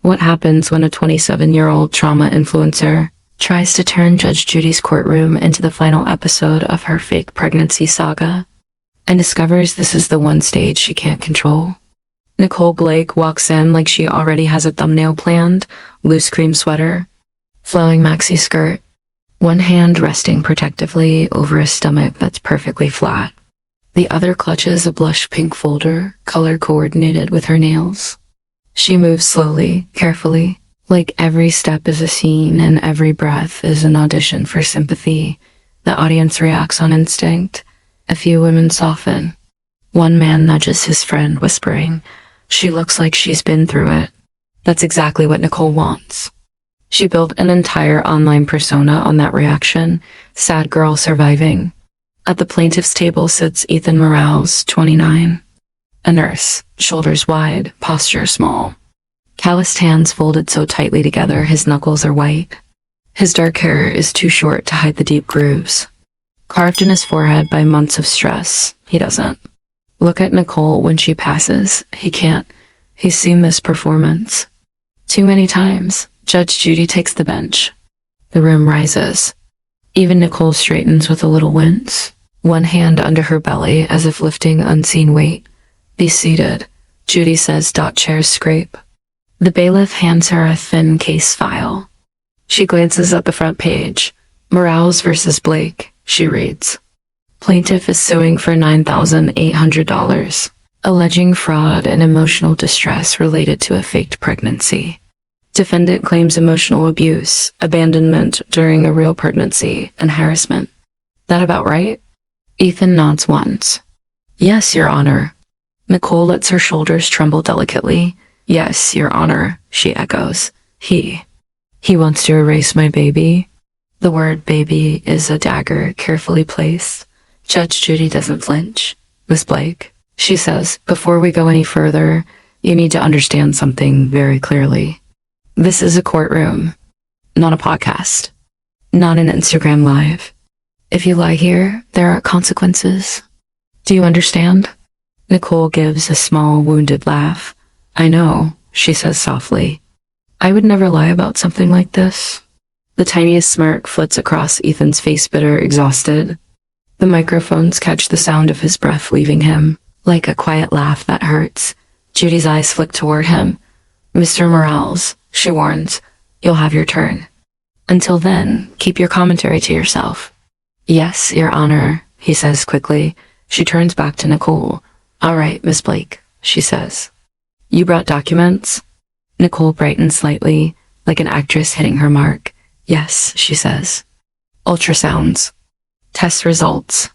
What happens when a 27-year-old trauma influencer tries to turn Judge Judy's courtroom into the final episode of her fake pregnancy saga and discovers this is the one stage she can't control? Nicole Blake walks in like she already has a thumbnail planned, loose cream sweater, flowing maxi skirt, one hand resting protectively over a stomach that's perfectly flat. The other clutches a blush pink folder, color coordinated with her nails. She moves slowly, carefully, like every step is a scene and every breath is an audition for sympathy. The audience reacts on instinct. A few women soften. One man nudges his friend, whispering, "She looks like she's been through it." That's exactly what Nicole wants. She built an entire online persona on that reaction, sad girl surviving. At the plaintiff's table sits Ethan Morales, 29. A nurse, shoulders wide, posture small. Calloused hands folded so tightly together his knuckles are white. His dark hair is too short to hide the deep grooves. Carved in his forehead by months of stress, he doesn't look at Nicole when she passes. He can't. He's seen this performance too many times. Judge Judy takes the bench. The room rises. Even Nicole straightens with a little wince, one hand under her belly as if lifting unseen weight. "Be seated," Judy says. Chairs scrape. The bailiff hands her a thin case file. She glances at the front page. Morales versus Blake, she reads. Plaintiff is suing for $9,800, alleging fraud and emotional distress related to a faked pregnancy. Defendant claims emotional abuse, abandonment during a real pregnancy, and harassment. That about right? Ethan nods once. "Yes, Your Honor." Nicole lets her shoulders tremble delicately. "Yes, Your Honor," she echoes. He wants to erase my baby." The word baby is a dagger carefully placed. Judge Judy doesn't flinch. "Miss Blake," she says, "before we go any further, you need to understand something very clearly. This is a courtroom, not a podcast, not an Instagram Live. If you lie here, there are consequences. Do you understand?" Nicole gives a small, wounded laugh. "I know," she says softly. "I would never lie about something like this." The tiniest smirk flits across Ethan's face, bitter, exhausted. The microphones catch the sound of his breath leaving him, like a quiet laugh that hurts. Judy's eyes flick toward him. "Mr. Morales," she warns, "you'll have your turn. Until then, keep your commentary to yourself." "Yes, Your Honor," he says quickly. She turns back to Nicole. "All right, Miss Blake," she says. "You brought documents?" Nicole brightens slightly, like an actress hitting her mark. "Yes," she says. "Ultrasounds. Test results.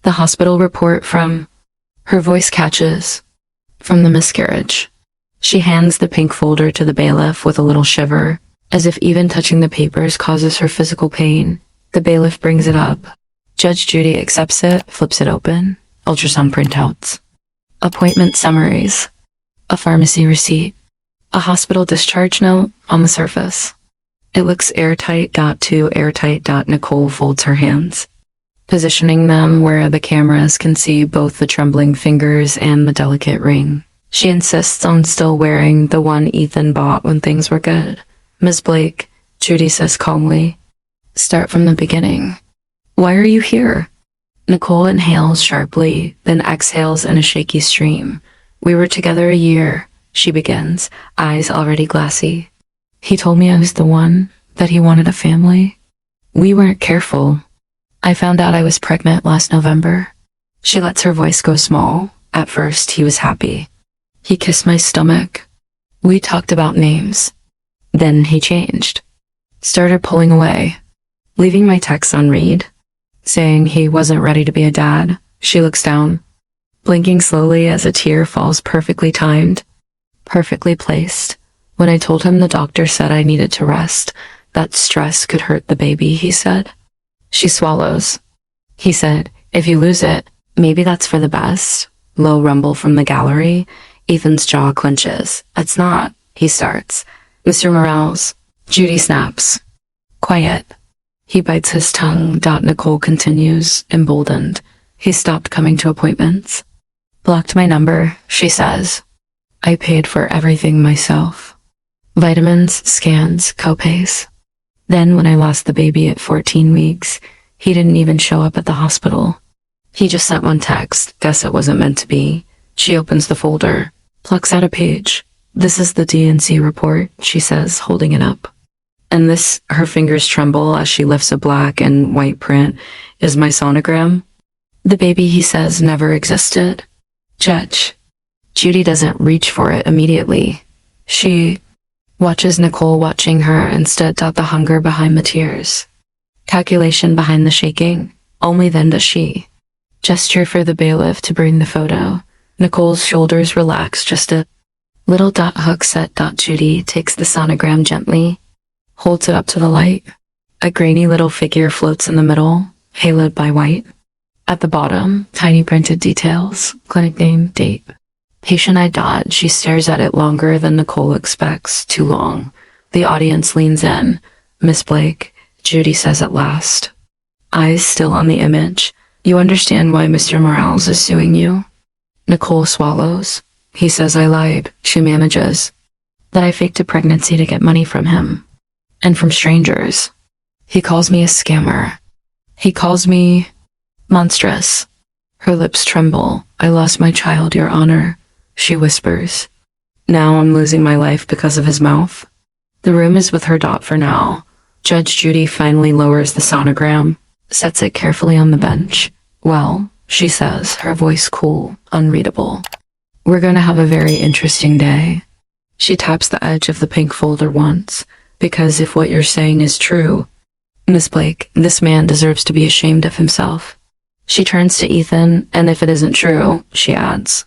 The hospital report from..." Her voice catches. "From the miscarriage." She hands the pink folder to the bailiff with a little shiver, as if even touching the papers causes her physical pain. The bailiff brings it up. Judge Judy accepts it, flips it open. Ultrasound printouts. Appointment summaries. A pharmacy receipt. A hospital discharge note on the surface. It looks airtight. Too airtight. Nicole folds her hands, positioning them where the cameras can see both the trembling fingers and the delicate ring. She insists on still wearing the one Ethan bought when things were good. "Ms. Blake," Judy says calmly, "start from the beginning. Why are you here?" Nicole inhales sharply, then exhales in a shaky stream. "We were together a year," she begins, eyes already glassy. "He told me I was the one, that he wanted a family. We weren't careful. I found out I was pregnant last November." She lets her voice go small. "At first, he was happy. He kissed my stomach. We talked about names. Then he changed. Started pulling away, leaving my texts unread, saying he wasn't ready to be a dad." She looks down, blinking slowly as a tear falls, perfectly timed, perfectly placed. "When I told him the doctor said I needed to rest, that stress could hurt the baby," he said. She swallows. "He said, if you lose it, maybe that's for the best." Low rumble from the gallery. Ethan's jaw clenches. "It's not," he starts. "Mr. Morales." Judy snaps. "Quiet." He bites his tongue. Nicole continues, emboldened. "He stopped coming to appointments. Blocked my number," she says. "I paid for everything myself." Vitamins, scans, copays. Then when I lost the baby at 14 weeks, he didn't even show up at the hospital. He just sent one text. Guess it wasn't meant to be. She opens the folder, plucks out a page. This is the DNC report, she says, holding it up. And this, her fingers tremble as she lifts a black and white print, is my sonogram. The baby, he says, never existed. Judge. Judy doesn't reach for it immediately. She watches Nicole watching her instead. The hunger behind the tears. Calculation behind the shaking. Only then does she gesture for the bailiff to bring the photo. Nicole's shoulders relax just a little. Hook set. Judy takes the sonogram gently, holds it up to the light. A grainy little figure floats in the middle, haloed by white. At the bottom, tiny printed details, clinic name, date. Patient ID. She stares at it longer than Nicole expects, too long. The audience leans in. Miss Blake, Judy says at last. Eyes still on the image. You understand why Mr. Morales is suing you? Nicole swallows. He says I lied. She manages. That I faked a pregnancy to get money from him. And from strangers. He calls me a scammer. He calls me monstrous. Her lips tremble. I lost my child, Your Honor, she whispers. Now I'm losing my life because of his mouth. The room is with her. For now. Judge Judy finally lowers the sonogram, sets it carefully on the bench. Well, she says, her voice cool, unreadable. We're going to have a very interesting day. She taps the edge of the pink folder once, because if what you're saying is true, Miss Blake, this man deserves to be ashamed of himself. She turns to Ethan, and if it isn't true, she adds,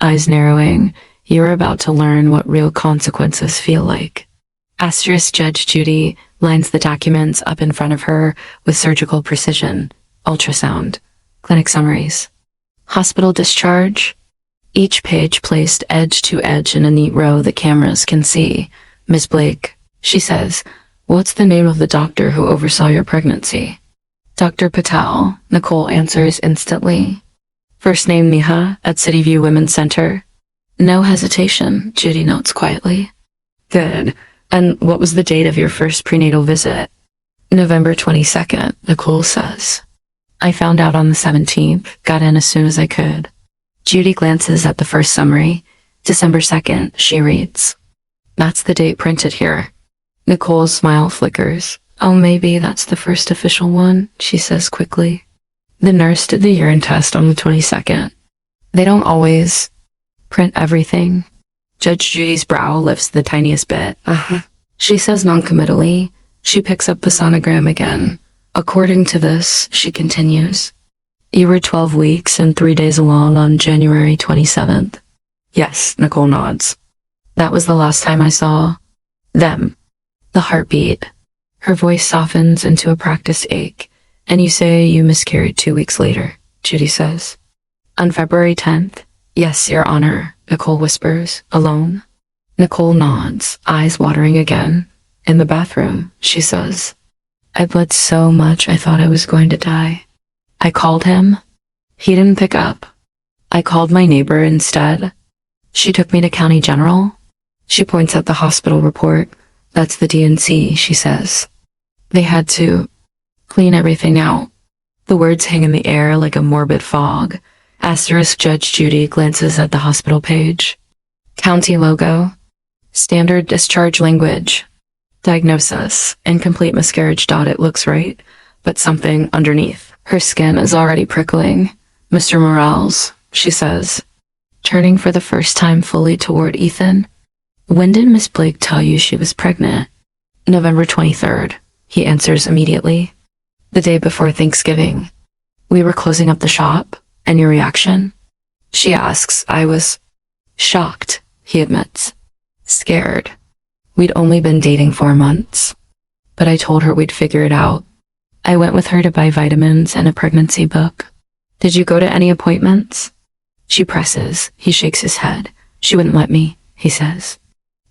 eyes narrowing, you're about to learn what real consequences feel like. Asterisk. Judge Judy lines the documents up in front of her with surgical precision. Ultrasound. Clinic summaries. Hospital discharge. Each page placed edge to edge in a neat row that cameras can see. Miss Blake, she says, what's the name of the doctor who oversaw your pregnancy? Dr. Patel, Nicole answers instantly. First name Neha, at Cityview Women's Center. No hesitation, Judy notes quietly. Good. And what was the date of your first prenatal visit? November 22nd, Nicole says. I found out on the 17th, got in as soon as I could. Judy glances at the first summary. December 2nd, she reads. That's the date printed here. Nicole's smile flickers. Oh, maybe that's the first official one, she says quickly. The nurse did the urine test on the 22nd. They don't always print everything. Judge Judy's brow lifts the tiniest bit. She says noncommittally. She picks up the sonogram again. According to this, she continues. You were 12 weeks and 3 days along on January 27th. Yes, Nicole nods. That was the last time I saw them. The heartbeat. Her voice softens into a practiced ache. And you say you miscarried 2 weeks later, Judy says. On February 10th? Yes, Your Honor, Nicole whispers, alone. Nicole nods, eyes watering again. In the bathroom, she says. I bled so much I thought I was going to die. I called him. He didn't pick up. I called my neighbor instead. She took me to County General. She points at the hospital report. That's the DNC, she says. They had to clean everything out. The words hang in the air like a morbid fog. Asterisk. Judge Judy glances at the hospital page. County logo. Standard discharge language. Diagnosis. Incomplete miscarriage. It looks right, but something underneath. Her skin is already prickling. Mr. Morales, she says, turning for the first time fully toward Ethan. When did Miss Blake tell you she was pregnant? November 23rd, he answers immediately. The day before Thanksgiving. We were closing up the shop. And your reaction? She asks. I was shocked, he admits. Scared. We'd only been dating 4 months. But I told her we'd figure it out. I went with her to buy vitamins and a pregnancy book. Did you go to any appointments? She presses. He shakes his head. She wouldn't let me, he says.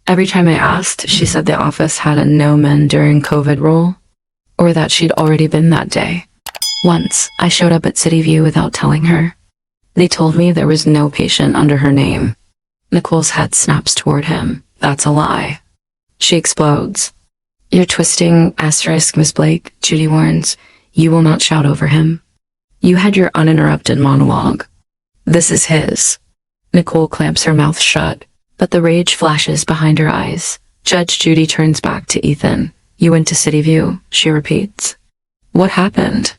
Every time I asked, she said the office had a no men during COVID rule, or that she'd already been that day. Once, I showed up at Cityview without telling her. They told me there was no patient under her name. Nicole's head snaps toward him. That's a lie. She explodes. You're twisting, Miss Blake, Judy warns. You will not shout over him. You had your uninterrupted monologue. This is his. Nicole clamps her mouth shut, but the rage flashes behind her eyes. Judge Judy turns back to Ethan. You went to City View, she repeats. What happened?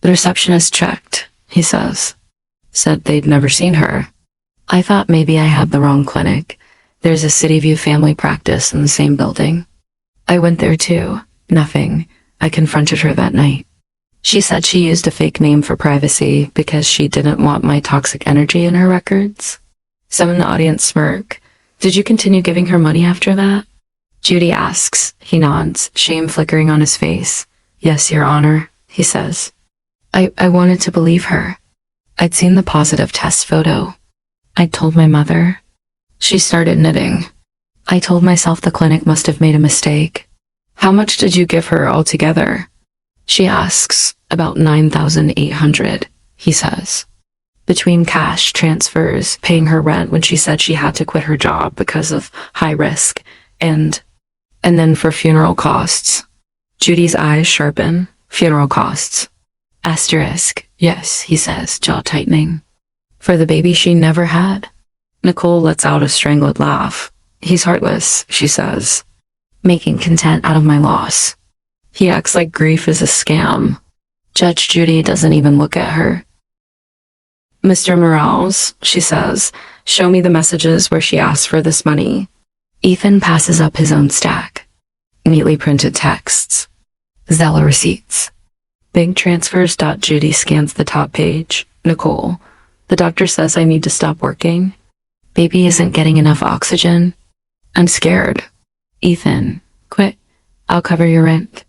The receptionist checked, he says. Said they'd never seen her. I thought maybe I had the wrong clinic. There's a City View family practice in the same building. I went there too. Nothing. I confronted her that night. She said she used a fake name for privacy because she didn't want my toxic energy in her records. Some in the audience smirk. Did you continue giving her money after that? Judy asks. He nods, shame flickering on his face. Yes, Your Honor, he says. I wanted to believe her. I'd seen the positive test photo. I told my mother. She started knitting. I told myself the clinic must have made a mistake. How much did you give her altogether? She asks. About $9,800, he says. Between cash transfers, paying her rent when she said she had to quit her job because of high risk, and then for funeral costs. Judy's eyes sharpen. Funeral costs. Asterisk. Yes, he says, jaw tightening. For the baby she never had. Nicole lets out a strangled laugh. He's heartless, she says. Making content out of my loss. He acts like grief is a scam. Judge Judy doesn't even look at her. Mr. Morales, she says, show me the messages where she asked for this money. Ethan passes up his own stack. Neatly printed texts. Zella receipts. Big transfers. Judy scans the top page. Nicole, the doctor says I need to stop working. Baby isn't getting enough oxygen. I'm scared. Ethan, quit. I'll cover your rent.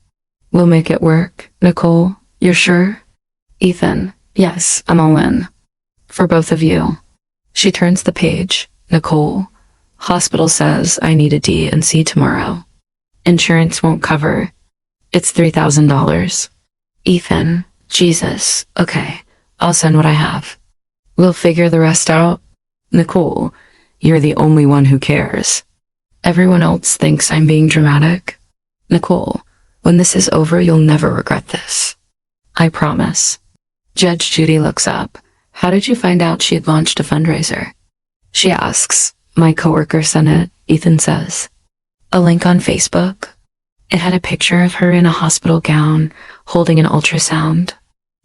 We'll make it work. Nicole, you're sure? Ethan, yes, I'm all in. For both of you. She turns the page. Nicole, hospital says I need a D&C tomorrow. Insurance won't cover. It's $3,000. Ethan, Jesus, okay, I'll send what I have. We'll figure the rest out. Nicole, you're the only one who cares. Everyone else thinks I'm being dramatic. Nicole, when this is over, you'll never regret this. I promise. Judge Judy looks up. How did you find out she had launched a fundraiser? She asks. My coworker sent it, Ethan says. A link on Facebook. It had a picture of her in a hospital gown, holding an ultrasound.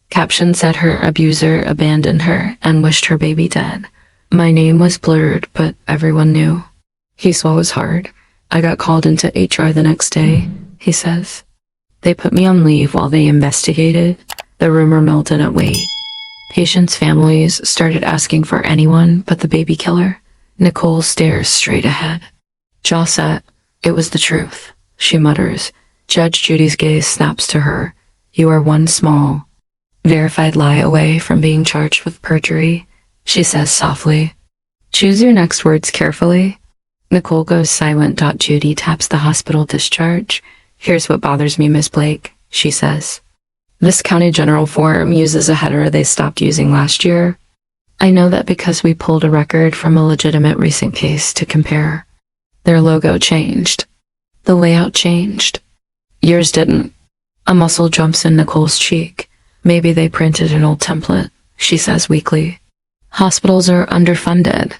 Caption said her abuser abandoned her and wished her baby dead. My name was blurred, but everyone knew. He swallows hard. I got called into HR the next day, he says. They put me on leave while they investigated. The rumor mill didn't wait. Patients' families started asking for anyone but the baby killer. Nicole stares straight ahead. Jaw set. It was the truth, she mutters. Judge Judy's gaze snaps to her. You are one small, verified lie away from being charged with perjury, she says softly. Choose your next words carefully. Nicole goes silent. Judy taps the hospital discharge. Here's what bothers me, Miss Blake, she says. This county general form uses a header they stopped using last year. I know that because we pulled a record from a legitimate recent case to compare. Their logo changed. The layout changed. Yours didn't. A muscle jumps in Nicole's cheek. Maybe they printed an old template, she says weakly. Hospitals are underfunded.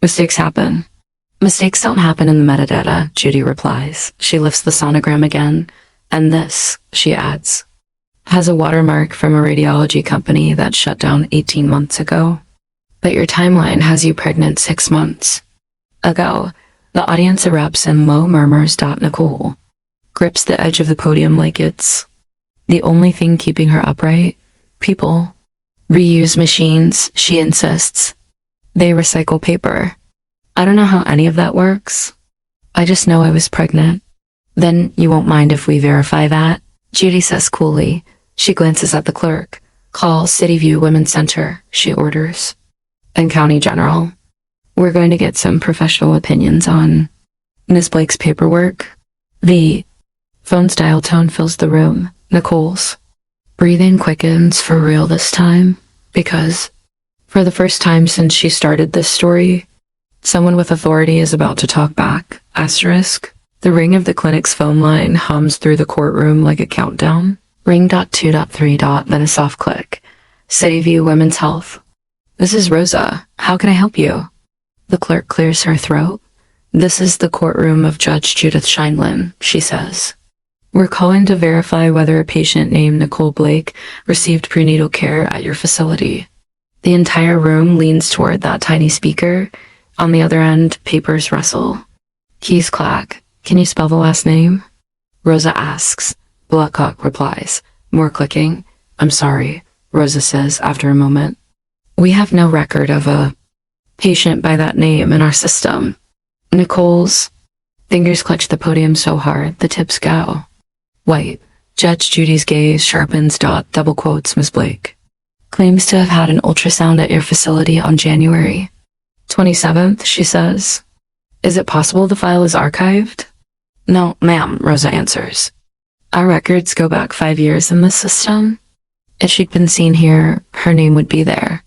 Mistakes happen. Mistakes don't happen in the metadata, Judy replies. She lifts the sonogram again. And this, she adds, has a watermark from a radiology company that shut down 18 months ago. But your timeline has you pregnant 6 months ago. The audience erupts in low murmurs. Nicole grips the edge of the podium like it's the only thing keeping her upright. People reuse machines, she insists. They recycle paper. I don't know how any of that works. I just know I was pregnant. Then you won't mind if we verify that, Judy says coolly. She glances at the clerk. Call City View Women's Center, she orders. And County General. We're going to get some professional opinions on Ms. Blake's paperwork. The phone's dial tone fills the room. Nicole's breathing quickens. For real this time, because for the first time since she started this story, someone with authority is about to talk back. Asterisk. The ring of the clinic's phone line hums through the courtroom like a countdown. Ring.2.3. Then a soft click. Cityview Women's Health. This is Rosa. How can I help you? The clerk clears her throat. This is the courtroom of Judge Judith Scheinlin, she says. We're calling to verify whether a patient named Nicole Blake received prenatal care at your facility. The entire room leans toward that tiny speaker. On the other end, papers rustle. Keys clack. Can you spell the last name? Rosa asks. Blackcock replies. More clicking. I'm sorry, Rosa says after a moment. We have no record of a patient by that name in our system. Nicole's fingers clutch the podium so hard the tips go. White. Judge Judy's gaze sharpens. Double quotes. Miss Blake claims to have had an ultrasound at your facility on January 27th, she says. Is it possible the file is archived? No, ma'am, Rosa answers. Our records go back 5 years in this system. If she'd been seen here, her name would be there.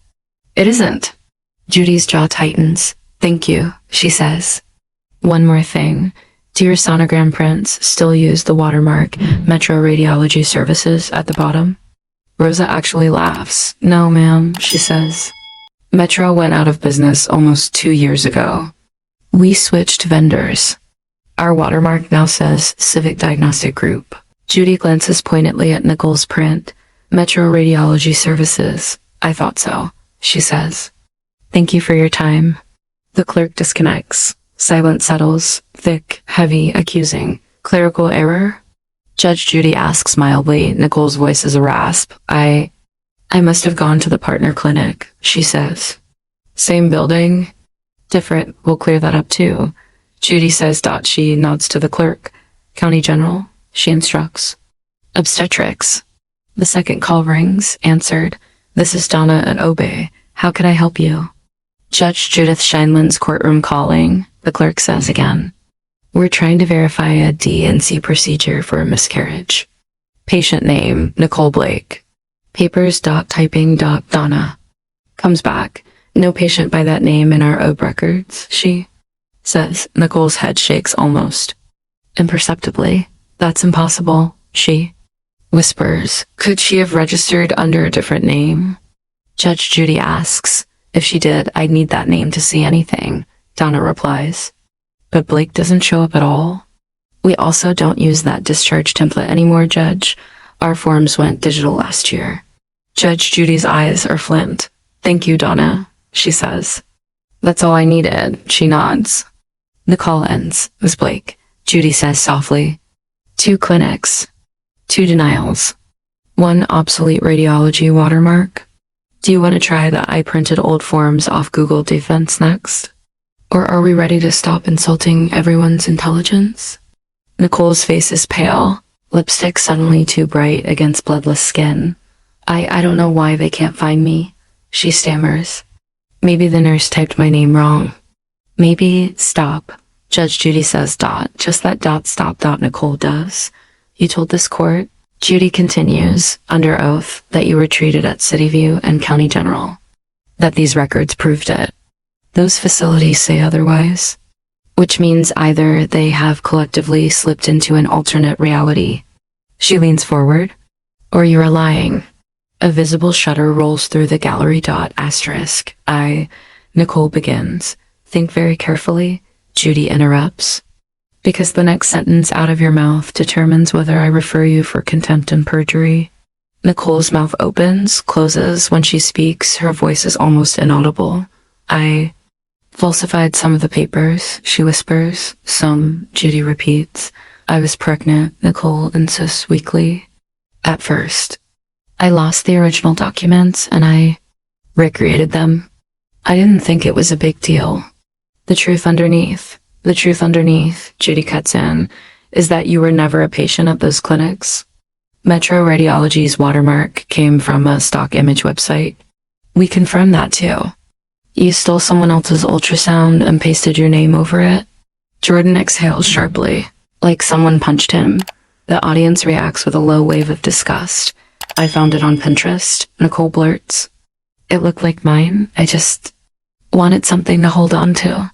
It isn't. Judy's jaw tightens. Thank you, she says. One more thing. Do your sonogram prints still use the watermark Metro Radiology Services at the bottom? Rosa actually laughs. No, ma'am, she says. Metro went out of business almost 2 years ago. We switched vendors. Our watermark now says Civic Diagnostic Group. Judy glances pointedly at Nicole's print. Metro Radiology Services. I thought so, she says. Thank you for your time. The clerk disconnects. Silence settles. Thick, heavy, accusing. Clerical error? Judge Judy asks mildly. Nicole's voice is a rasp. I must have gone to the partner clinic, she says. Same building? Different. We'll clear that up too. Judy says. She nods to the clerk. County General, she instructs. Obstetrics. The second call rings. Answered. This is Donna at Obey. How can I help you? Judge Judith Scheinlin's courtroom calling, the clerk says again. We're trying to verify a D&C procedure for a miscarriage. Patient name, Nicole Blake. Papers. Typing. Donna. Comes back. No patient by that name in our OB records, she says. Nicole's head shakes almost imperceptibly. That's impossible, she whispers. Could she have registered under a different name? Judge Judy asks. If she did, I'd need that name to see anything, Donna replies. But Blake doesn't show up at all. We also don't use that discharge template anymore, Judge. Our forms went digital last year. Judge Judy's eyes are flint. Thank you, Donna, she says. That's all I needed, she nods. The call ends. Miss Blake, Judy says softly. 2 clinics. 2 denials. 1 obsolete radiology watermark. Do you want to try the I printed old forms off Google Defense next? Or are we ready to stop insulting everyone's intelligence? Nicole's face is pale, lipstick suddenly too bright against bloodless skin. I don't know why they can't find me, she stammers. Maybe the nurse typed my name wrong. Maybe. Stop. Judge Judy says. Just that. Stop. Nicole does. You told this court, Judy continues, under oath, that you were treated at Cityview and County General. That these records proved it. Those facilities say otherwise. Which means either they have collectively slipped into an alternate reality. She leans forward. Or you are lying. A visible shudder rolls through the gallery. Asterisk. Nicole begins. Think very carefully. Judy interrupts. Because the next sentence out of your mouth determines whether I refer you for contempt and perjury. Nicole's mouth opens, closes. When she speaks, her voice is almost inaudible. I falsified some of the papers, she whispers. Some, Judy repeats. I was pregnant, Nicole insists weakly. At first. I lost the original documents and I recreated them. I didn't think it was a big deal. The truth underneath, Judy cuts in, is that you were never a patient at those clinics. Metro Radiology's watermark came from a stock image website. We confirmed that too. You stole someone else's ultrasound and pasted your name over it. Jordan exhales sharply, like someone punched him. The audience reacts with a low wave of disgust. I found it on Pinterest, Nicole blurts. It looked like mine. I just wanted something to hold on to.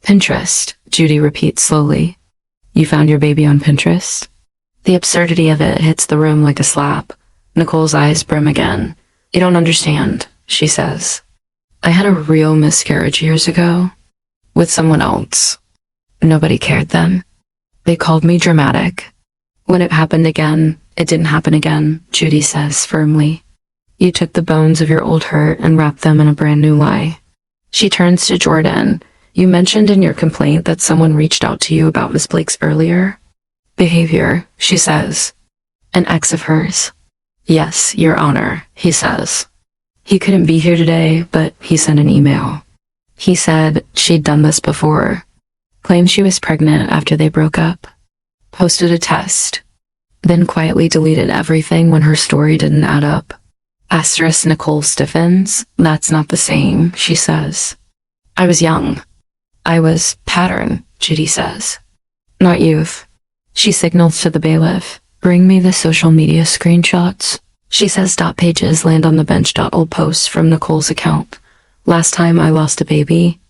Pinterest, Judy repeats slowly. You found your baby on Pinterest? The absurdity of it hits the room like a slap. Nicole's eyes brim again. You don't understand, she says. I had a real miscarriage years ago. With someone else. Nobody cared then. They called me dramatic. When it happened again, it didn't happen again, Judy says firmly. You took the bones of your old hurt and wrapped them in a brand new lie. She turns to Jordan. You mentioned in your complaint that someone reached out to you about Miss Blake's earlier behavior, she says. An ex of hers. Yes, Your Honor, he says. He couldn't be here today, but he sent an email. He said she'd done this before. Claimed she was pregnant after they broke up. Posted a test. Then quietly deleted everything when her story didn't add up. Asterisk Nicole stiffens. That's not the same, she says. I was young. I was pattern, Judy says. Not youth. She signals to the bailiff. Bring me the social media screenshots. She says pages land on the bench. Old posts from Nicole's account. Last time I lost a baby.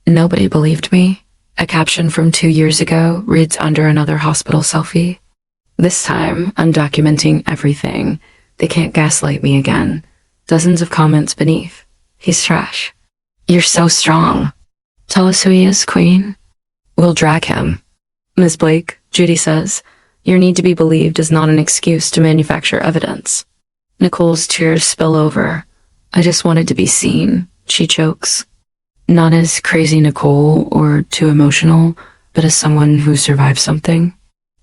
Nobody believed me. A caption from 2 years ago reads under another hospital selfie. This time, I'm documenting everything. They can't gaslight me again. Dozens of comments beneath. He's trash. You're so strong. Tell us who he is, Queen. We'll drag him. Ms. Blake, Judy says, your need to be believed is not an excuse to manufacture evidence. Nicole's tears spill over. I just wanted to be seen, she chokes. Not as crazy Nicole or too emotional, but as someone who survived something.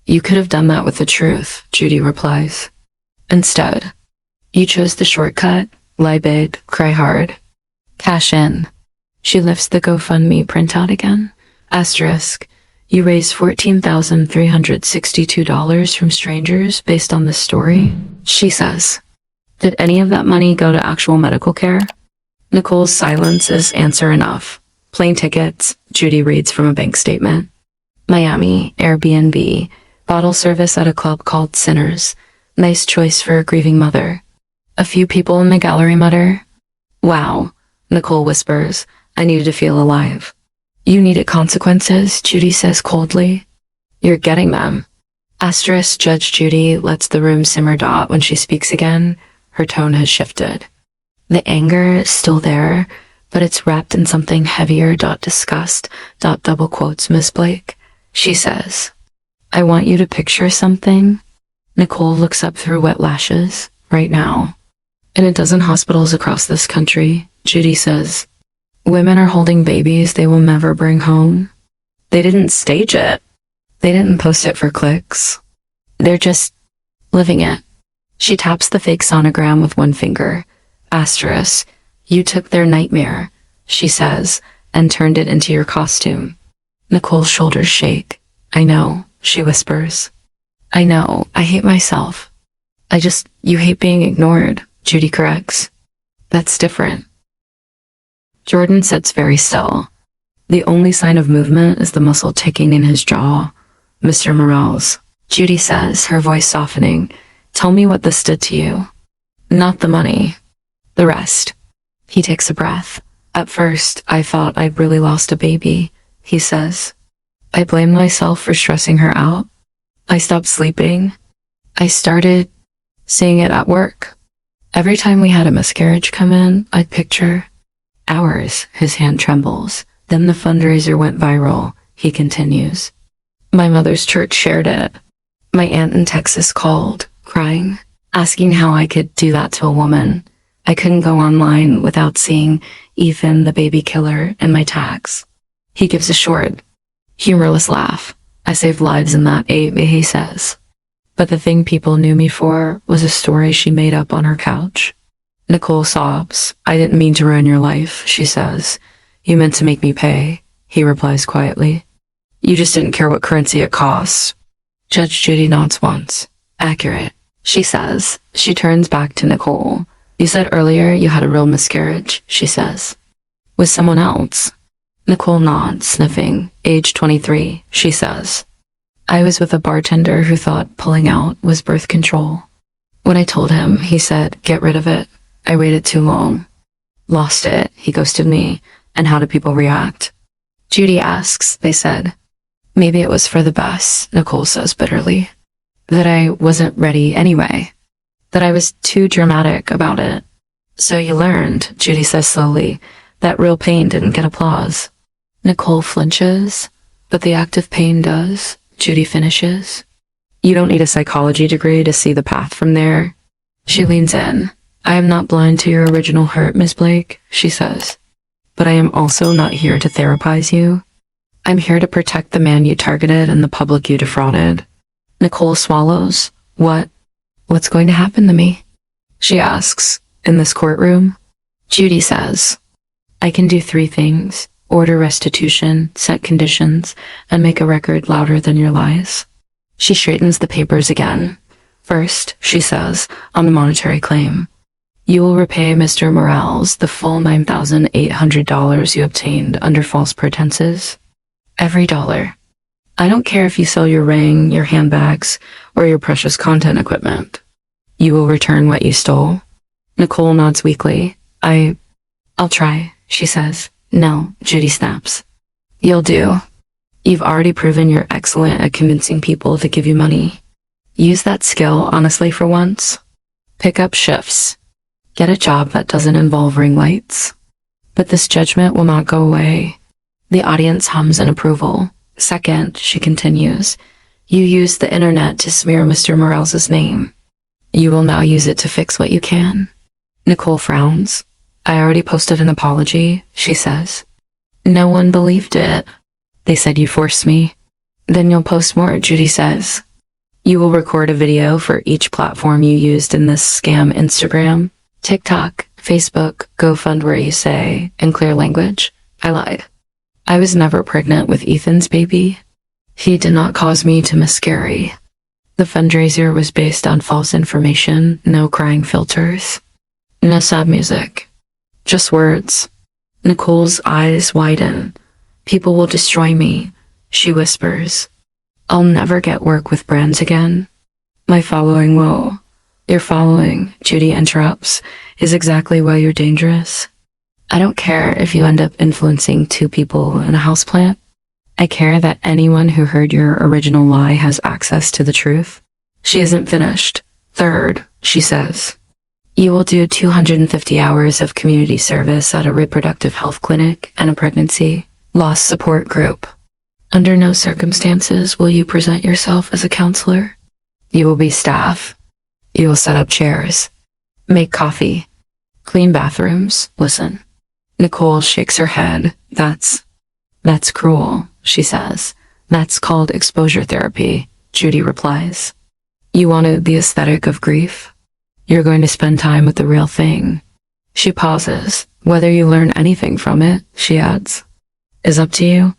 You could have done that with the truth, Judy replies. Instead, you chose the shortcut, lie big, cry hard. Cash in. She lifts the GoFundMe printout again. Asterisk. You raised $14,362 from strangers based on this story, she says. Did any of that money go to actual medical care? Nicole's silence is answer enough. Plane tickets, Judy reads from a bank statement. Miami, Airbnb, bottle service at a club called Sinners. Nice choice for a grieving mother. A few people in the gallery mutter. Wow, Nicole whispers. I needed to feel alive. You needed consequences, Judy says coldly. You're getting them. Asterisk Judge Judy lets the room simmer. When she speaks again, her tone has shifted. The anger is still there, but it's wrapped in something heavier. Disgust. Double quotes Miss Blake. She says, I want you to picture something. Nicole looks up through wet lashes. Right now. In a dozen hospitals across this country, Judy says, women are holding babies they will never bring home. They didn't stage it. They didn't post it for clicks. They're just living it. She taps the fake sonogram with one finger. Asterisk. You took their nightmare, she says, and turned it into your costume. Nicole's shoulders shake. I know, she whispers. I know, I hate myself. You hate being ignored, Judy corrects. That's different. Jordan sits very still. The only sign of movement is the muscle ticking in his jaw. Mr. Morales, Judy says, her voice softening. Tell me what this did to you. Not the money. The rest. He takes a breath. At first, I thought I'd really lost a baby, he says. I blamed myself for stressing her out. I stopped sleeping. I started seeing it at work. Every time we had a miscarriage come in, I'd picture ours. His hand trembles. Then the fundraiser went viral, he continues. My mother's church shared it. My aunt in Texas called, crying, asking how I could do that to a woman. I couldn't go online without seeing Ethan, the baby killer, in my tags. He gives a short, humorless laugh. I saved lives in that, he says. But the thing people knew me for was a story she made up on her couch. Nicole sobs. I didn't mean to ruin your life, she says. You meant to make me pay, he replies quietly. You just didn't care what currency it costs. Judge Judy nods once. Accurate, she says. She turns back to Nicole. You said earlier you had a real miscarriage, she says. With someone else. Nicole nods, sniffing. Age 23, she says. I was with a bartender who thought pulling out was birth control. When I told him, he said, get rid of it. I waited too long. Lost it, he ghosted me. And how did people react? Judy asks, they said. Maybe it was for the best, Nicole says bitterly. That I wasn't ready anyway. That I was too dramatic about it. So you learned, Judy says slowly, that real pain didn't get applause. Nicole flinches, but the active pain does, Judy finishes. You don't need a psychology degree to see the path from there. She leans in. I am not blind to your original hurt, Miss Blake, she says. But I am also not here to therapize you. I'm here to protect the man you targeted and the public you defrauded. Nicole swallows. What's going to happen to me? She asks. In this courtroom? Judy says, I can do 3 things. Order restitution, set conditions, and make a record louder than your lies. She straightens the papers again. First, she says, on the monetary claim. You will repay Mr. Morales the full $9,800 you obtained under false pretenses. Every dollar. I don't care if you sell your ring, your handbags, or your precious content equipment. You will return what you stole. Nicole nods weakly. I'll try, she says. No, Judy snaps. You'll do. You've already proven you're excellent at convincing people to give you money. Use that skill honestly for once. Pick up shifts. Get a job that doesn't involve ring lights. But this judgment will not go away. The audience hums in approval. Second, she continues, you used the internet to smear Mr. Morales' name. You will now use it to fix what you can. Nicole frowns. I already posted an apology, she says. No one believed it. They said you forced me. Then you'll post more, Judy says. You will record a video for each platform you used in this scam: Instagram, TikTok, Facebook, GoFund, where you say, in clear language, I lied. I was never pregnant with Ethan's baby. He did not cause me to miscarry. The fundraiser was based on false information, no crying filters. No sad music. Just words. Nicole's eyes widen. People will destroy me, she whispers. I'll never get work with brands again. My following will. Your following, Judy interrupts, is exactly why you're dangerous. I don't care if you end up influencing 2 people in a houseplant. I care that anyone who heard your original lie has access to the truth. She isn't finished. Third, she says, you will do 250 hours of community service at a reproductive health clinic and a pregnancy loss support group. Under no circumstances will you present yourself as a counselor. You will be staff. You will set up chairs, make coffee, clean bathrooms, listen. Nicole shakes her head. That's cruel, she says. That's called exposure therapy, Judy replies. You wanted the aesthetic of grief? You're going to spend time with the real thing. She pauses. Whether you learn anything from it, she adds, is up to you.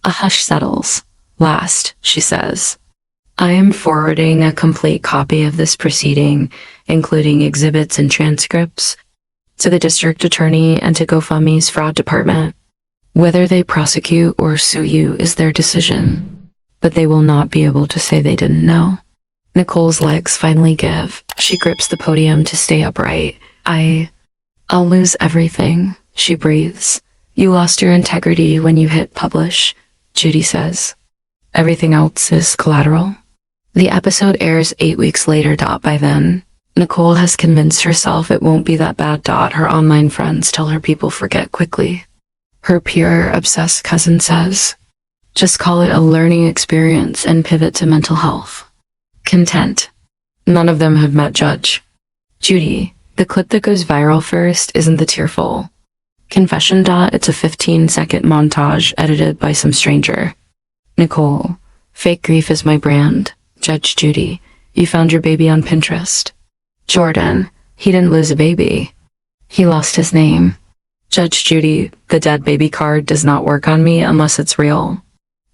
A hush settles. Last, she says, I am forwarding a complete copy of this proceeding, including exhibits and transcripts, to the district attorney and to GoFundMe's fraud department. Whether they prosecute or sue you is their decision, but they will not be able to say they didn't know. Nicole's legs finally give. She grips the podium to stay upright. I'll lose everything, she breathes. You lost your integrity when you hit publish, Judy says. Everything else is collateral. The episode airs 8 weeks later. By then, Nicole has convinced herself it won't be that bad. Her online friends tell her people forget quickly. Her pure, obsessed cousin says, just call it a learning experience and pivot to mental health. Content. None of them have met Judge Judy. The clip that goes viral first isn't the tearful confession. It's a 15-second montage edited by some stranger. Nicole, fake grief is my brand. Judge Judy, you found your baby on Pinterest. Jordan, he didn't lose a baby. He lost his name. Judge Judy, the dead baby card does not work on me unless it's real.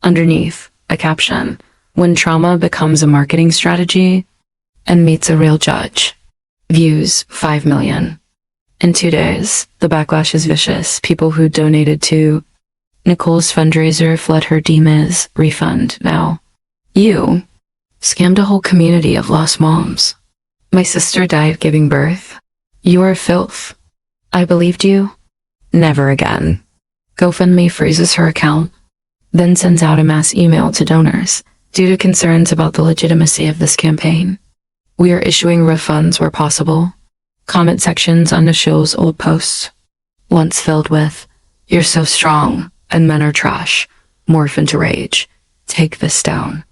Underneath, a caption. When trauma becomes a marketing strategy and meets a real judge. Views, 5 million. In 2 days, the backlash is vicious. People who donated to Nicole's fundraiser fled her DMIS refund now. You scammed a whole community of lost moms. My sister died giving birth. You are filth. I believed you. Never again. GoFundMe freezes her account. then sends out a mass email to donors due to concerns about the legitimacy of this campaign. We are issuing refunds where possible. Comment sections on the show's old posts, once filled with, "You're so strong," and "Men are trash," morph into rage. Take this down.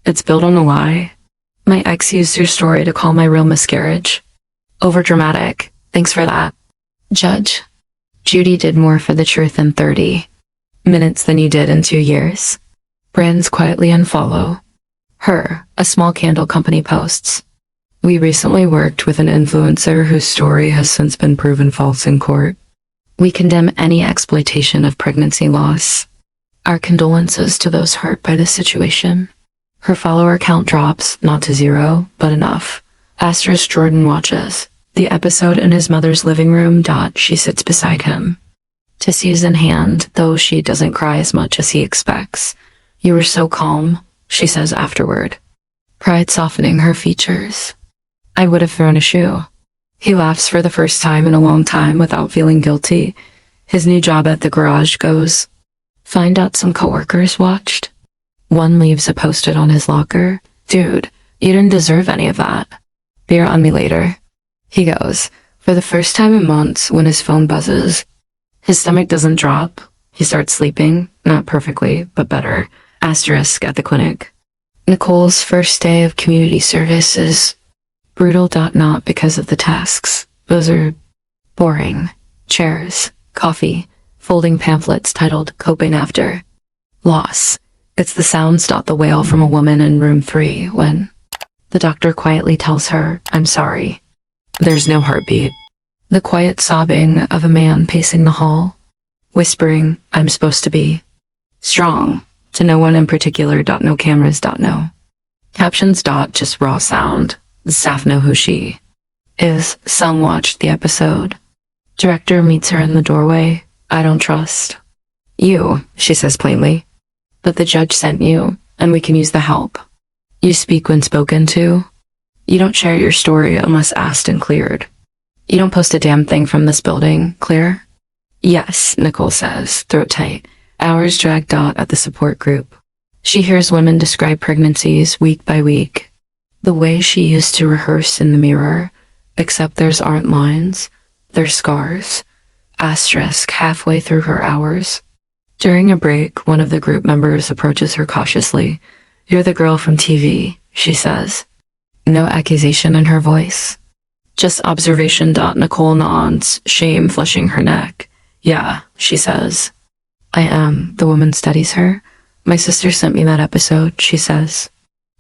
It's built on a lie. My ex used your story to call my real miscarriage. Overdramatic. Thanks for that. Judge Judy did more for the truth in 30 minutes than you did in 2 years. Brands quietly unfollow her. A small candle company posts, "We recently worked with an influencer whose story has since been proven false in court. We condemn any exploitation of pregnancy loss. Our condolences to those hurt by this situation." Her follower count drops, not to 0, but enough. Asterisk Jordan watches the episode in his mother's living room. She sits beside him, tissues in hand, though she doesn't cry as much as he expects. "You were so calm," she says afterward, pride softening her features. "I would have thrown a shoe." He laughs for the first time in a long time without feeling guilty. His new job at the garage goes. Find out some coworkers watched. One leaves a post-it on his locker. "Dude, you didn't deserve any of that. Beer on me later." He goes. For the first time in months, when his phone buzzes, his stomach doesn't drop. He starts sleeping, not perfectly, but better. Asterisk at the clinic. Nicole's first day of community service is brutal. Not because of the tasks. Those are boring. Chairs, coffee, folding pamphlets titled "Coping After Loss." It's the sounds. The wail from a woman in room 3 when the doctor quietly tells her, "I'm sorry." There's no heartbeat. The quiet sobbing of a man pacing the hall, whispering, "I'm supposed to be strong," to no one in particular. No cameras. No captions. Just raw sound. The staff know who she is. Some watched the episode. Director meets her in the doorway. "I don't trust you," she says plainly. "But the judge sent you, and we can use the help. You speak when spoken to. You don't share your story unless asked and cleared. You don't post a damn thing from this building. Clear?" "Yes," Nicole says, throat tight. Hours drag. At the support group. She hears women describe pregnancies week by week, the way she used to rehearse in the mirror, except theirs aren't lines, they're scars. Asterisk halfway through her hours. During a break, one of the group members approaches her cautiously. "You're the girl from TV," she says. No accusation in her voice, just observation. Nicole nods, shame flushing her neck. "Yeah," she says. "I am." The woman studies her. "My sister sent me that episode," she says.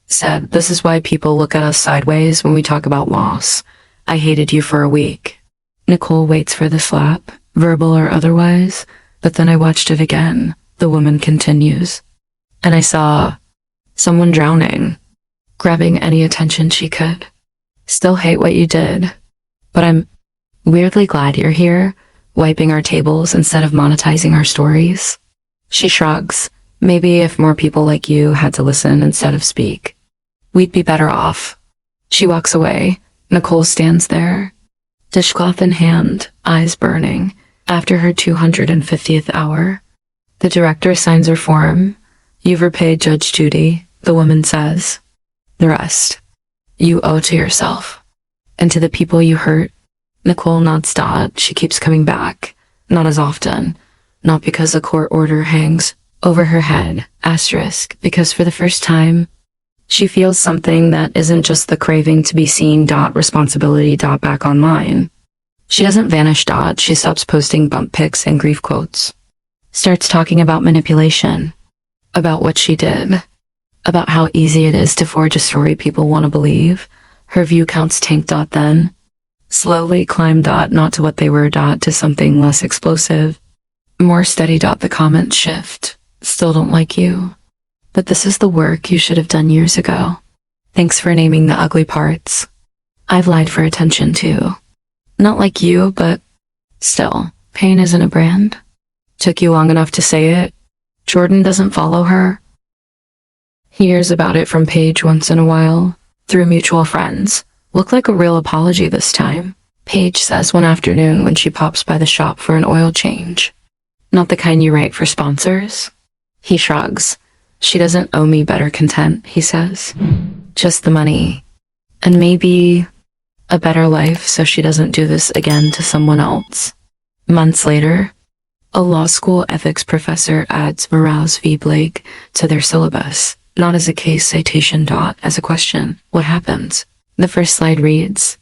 Said, "This is why people look at us sideways when we talk about loss. I hated you for a week." Nicole waits for the slap, verbal or otherwise. "But then I watched it again," the woman continues, "and I saw someone drowning, grabbing any attention she could. Still hate what you did, but I'm weirdly glad you're here, wiping our tables instead of monetizing our stories." She shrugs. "Maybe if more people like you had to listen instead of speak, we'd be better off." She walks away. Nicole stands there, dishcloth in hand, eyes burning. After her 250th hour, the director signs her form. "You've repaid Judge Judy," the woman says. "The rest, you owe to yourself and to the people you hurt." Nicole nods. She keeps coming back. Not as often. Not because a court order hangs over her head. Asterisk, because for the first time, she feels something that isn't just the craving to be seen. Responsibility. Back online. She doesn't vanish. She stops posting bump pics and grief quotes. Starts talking about manipulation. About what she did. About how easy it is to forge a story people want to believe. Her view counts tank. Then slowly climb. Not to what they were. To something less explosive. More steady. The comments shift. "Still don't like you. But this is the work you should have done years ago. Thanks for naming the ugly parts. I've lied for attention too. Not like you, but still, pain isn't a brand. Took you long enough to say it." Jordan doesn't follow her. He hears about it from Paige once in a while, through mutual friends. "Looked like a real apology this time," Paige says one afternoon when she pops by the shop for an oil change. "Not the kind you write for sponsors." He shrugs. She doesn't owe me better content, he says. Just the money. And maybe a better life so she doesn't do this again to someone else. Months later, a law school ethics professor adds Morales v. Blake to their syllabus, not as a case citation, as a question. What happens? The first slide reads,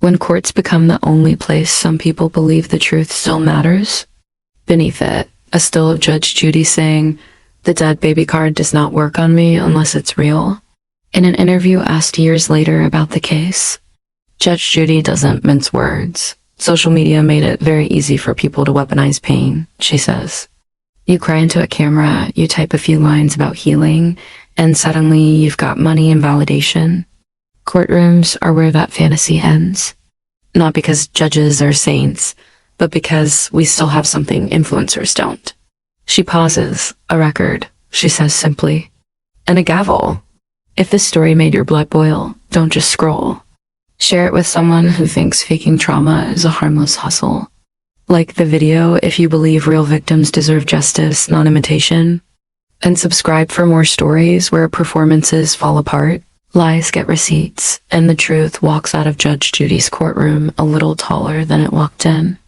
when courts become the only place some people believe the truth still matters. Beneath it, a still of Judge Judy saying, the dead baby card does not work on me unless it's real. In an interview asked years later about the case, Judge Judy doesn't mince words. Social media made it very easy for people to weaponize pain, she says. You cry into a camera, you type a few lines about healing, and suddenly you've got money and validation. Courtrooms are where that fantasy ends. Not because judges are saints, but because we still have something influencers don't. She pauses. A record, she says simply. And a gavel. If this story made your blood boil, don't just scroll. Share it with someone who thinks faking trauma is a harmless hustle. Like the video if you believe real victims deserve justice, not imitation. And subscribe for more stories where performances fall apart, lies get receipts, and the truth walks out of Judge Judy's courtroom a little taller than it walked in.